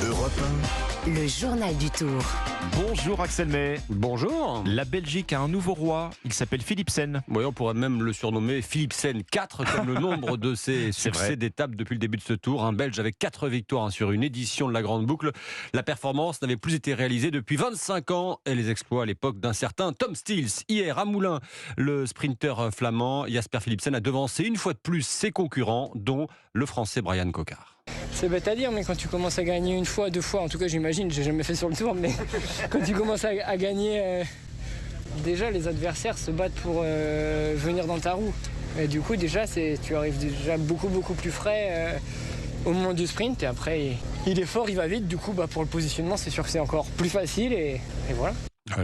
Europe 1. Le journal du Tour. Bonjour Axel May. Bonjour. La Belgique a un nouveau roi, il s'appelle Philipsen. Oui, on pourrait même le surnommer Philipsen 4, comme le nombre de ses succès d'étapes depuis le début de ce tour. Un Belge avec 4 victoires sur une édition de la Grande Boucle. La performance n'avait plus été réalisée depuis 25 ans et les exploits à l'époque d'un certain Tom Steels. Hier, à Moulins, le sprinter flamand Jasper Philipsen a devancé une fois de plus ses concurrents, dont le Français Bryan Coquard. C'est bête à dire, mais quand tu commences à gagner une fois, 2 fois, en tout cas j'imagine, j'ai jamais fait sur le tour, mais quand tu commences à gagner, déjà les adversaires se battent pour venir dans ta roue. Et du coup déjà tu arrives déjà beaucoup plus frais au moment du sprint, et après il est fort, il va vite, du coup pour le positionnement c'est sûr que c'est encore plus facile, et voilà.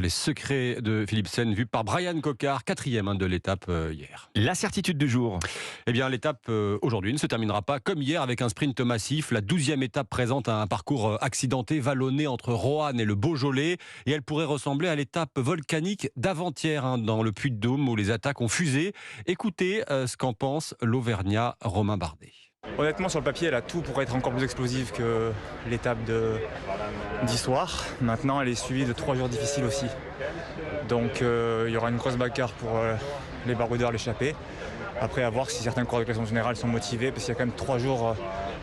Les secrets de Philipsen vus par Bryan Coquard, 4e de l'étape hier. La certitude du jour. Eh bien, l'étape aujourd'hui ne se terminera pas comme hier avec un sprint massif. La 12e étape présente un parcours accidenté, vallonné entre Roanne et le Beaujolais. Et elle pourrait ressembler à l'étape volcanique d'avant-hier dans le Puy-de-Dôme où les attaques ont fusé. Écoutez ce qu'en pense l'Auvergnat Romain Bardet. Honnêtement, sur le papier, elle a tout pour être encore plus explosive que l'étape d'histoire. Maintenant, elle est suivie de 3 jours difficiles aussi. Donc, il y aura une grosse bagarre pour les baroudeurs, l'échappée. Après, à voir si certains coureurs de classement général sont motivés, parce qu'il y a quand même 3 jours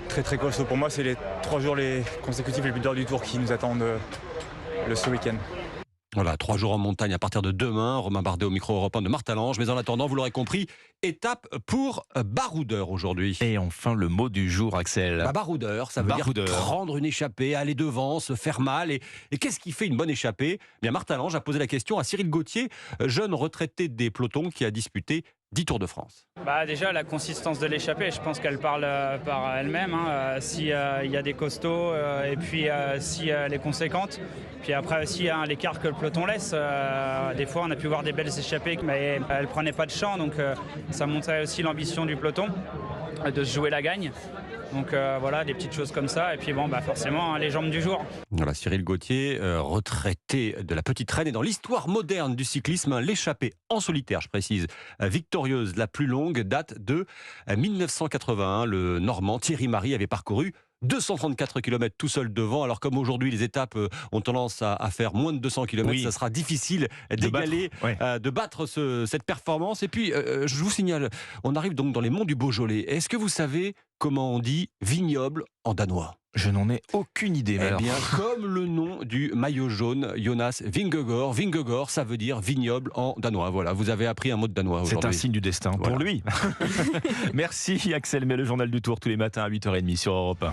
très costauds. Pour moi, c'est les 3 jours consécutifs les plus durs du tour qui nous attendent ce week-end. Voilà, 3 jours en montagne à partir de demain. Romain Bardet au micro européen de Marthe Allange. Mais en attendant, vous l'aurez compris, étape pour baroudeur aujourd'hui. Et enfin, le mot du jour, Axel. Baroudeur, ça veut dire prendre une échappée, aller devant, se faire mal. Et qu'est-ce qui fait une bonne échappée ? Eh bien, Marthe Allange a posé la question à Cyril Gauthier, jeune retraité des pelotons qui a disputé 10 Tours de France. Déjà, la consistance de l'échappée, je pense qu'elle parle par elle-même. S'il y a des costauds et puis si elle est conséquente. Puis après aussi l'écart que le peloton laisse. Des fois, on a pu voir des belles échappées, mais elle ne prenait pas de champ. Donc ça montrait aussi l'ambition du peloton de se jouer la gagne. Donc voilà, des petites choses comme ça. Et puis forcément, les jambes du jour. Voilà, Cyril Gauthier, retraité de la Petite Reine. Et dans l'histoire moderne du cyclisme, l'échappée en solitaire, je précise, victorieuse la plus longue, date de 1981. Le Normand Thierry Marry avait parcouru 234 km tout seul devant. Alors comme aujourd'hui les étapes ont tendance à faire moins de 200 km, ça sera difficile d'égaler, de battre cette performance. Et puis je vous signale, on arrive donc dans les monts du Beaujolais. Est-ce que vous savez comment on dit vignoble en danois ? Je n'en ai aucune idée. Eh bien, comme le nom du maillot jaune, Jonas Vingegaard. Vingegaard, ça veut dire vignoble en danois. Voilà, vous avez appris un mot de danois aujourd'hui. C'est un signe du destin pour lui. Merci Axel May, le journal du Tour tous les matins à 8h30 sur Europe 1.